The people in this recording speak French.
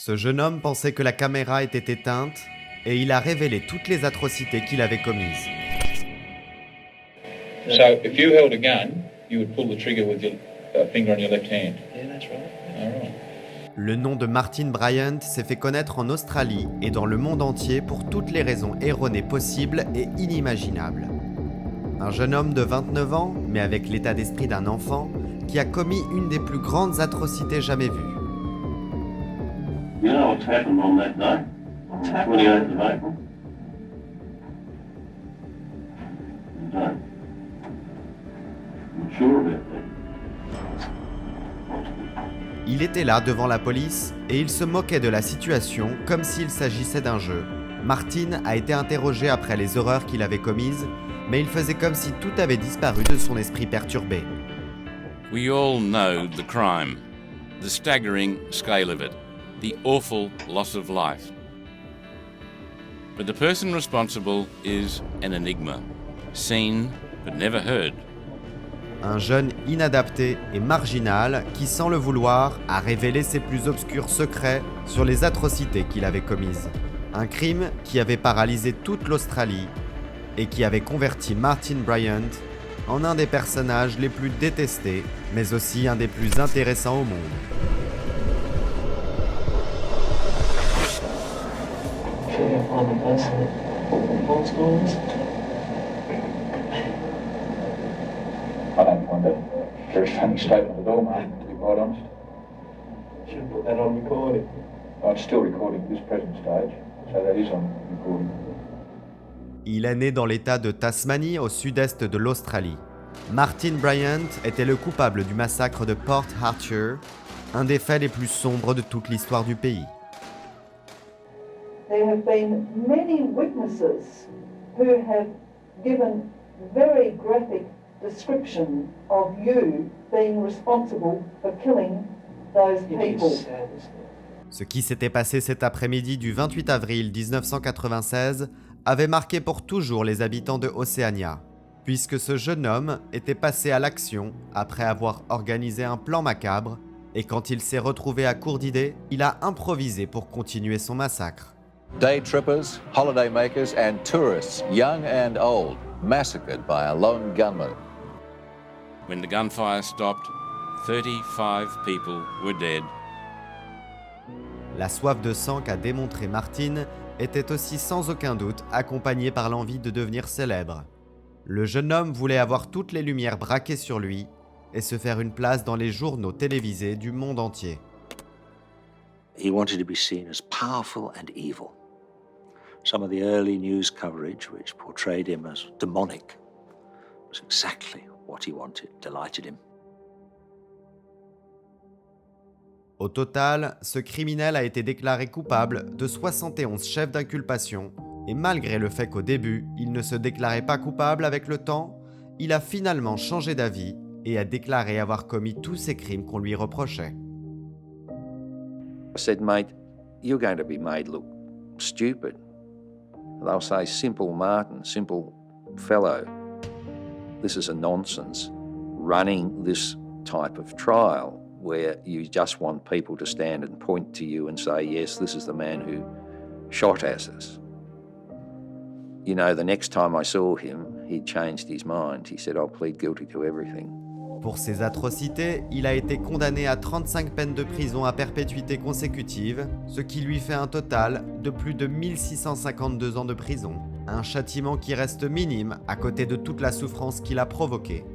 Ce jeune homme pensait que la caméra était éteinte et il a révélé toutes les atrocités qu'il avait commises. So if you held a gun, you would pull the trigger with your finger on your left hand. Yeah, that's right. All right. Le nom de Martin Bryant s'est fait connaître en Australie et dans le monde entier pour toutes les raisons erronées possibles et inimaginables. Un jeune homme de 29 ans, mais avec l'état d'esprit d'un enfant, qui a commis une des plus grandes atrocités jamais vues. You know what's happened on that day? 28th of April. You don't. I'm sure about that. Il était là devant la police et il se moquait de la situation comme s'il s'agissait d'un jeu. Martin a été interrogé après les horreurs qu'il avait commises, mais il faisait comme si tout avait disparu de son esprit perturbé. We all know the crime, the staggering scale of it, the awful loss of life. But the person responsible is an enigma, seen but never heard. Un jeune inadapté et marginal qui, sans le vouloir, a révélé ses plus obscurs secrets sur les atrocités qu'il avait commises. Un crime qui avait paralysé toute l'Australie et qui avait converti Martin Bryant en un des personnages les plus détestés, mais aussi un des plus intéressants au monde. I don't find that a very funny statement at all, mate, to be quite honest. Should have put that on recording. I'm still recording at this present stage, so that is on recording. Il est né dans l'État de Tasmanie, au sud-est de l'Australie. Martin Bryant était le coupable du massacre de Port Arthur, un des faits les plus sombres de toute l'histoire du pays. There have been many witnesses who have given very graphic description of you being responsible for killing those people. Ce qui s'était passé cet après-midi du 28 avril 1996 avait marqué pour toujours les habitants de Océania, puisque ce jeune homme était passé à l'action après avoir organisé un plan macabre, et quand il s'est retrouvé à court d'idées, il a improvisé pour continuer son massacre. Day trippers, holiday makers and tourists, young and old, massacred by a lone gunman. When the gunfire stopped, 35 people were dead. La soif de sang qu'a démontré Martin était aussi sans aucun doute accompagnée par l'envie de devenir célèbre. Le jeune homme voulait avoir toutes les lumières braquées sur lui et se faire une place dans les journaux télévisés du monde entier. He wanted to be seen as powerful and evil. Some of the early news coverage, which portrayed him as demonic, was exactly what he wanted, delighted him. Au total, ce criminel a été déclaré coupable de 71 chefs d'inculpation, et malgré le fait qu'au début, il ne se déclarait pas coupable avec le temps, il a finalement changé d'avis et a déclaré avoir commis tous ces crimes qu'on lui reprochait. I said, mate, you're going to be made look stupid. They'll say, simple Martin, simple fellow. This is a nonsense, running this type of trial where you just want people to stand and point to you and say, yes, this is the man who shot at us. You know, the next time I saw him, he changed his mind. He said, I'll plead guilty to everything. Pour ces atrocités, il a été condamné à 35 peines de prison à perpétuité consécutive, ce qui lui fait un total de plus de 1652 ans de prison. Un châtiment qui reste minime à côté de toute la souffrance qu'il a provoquée.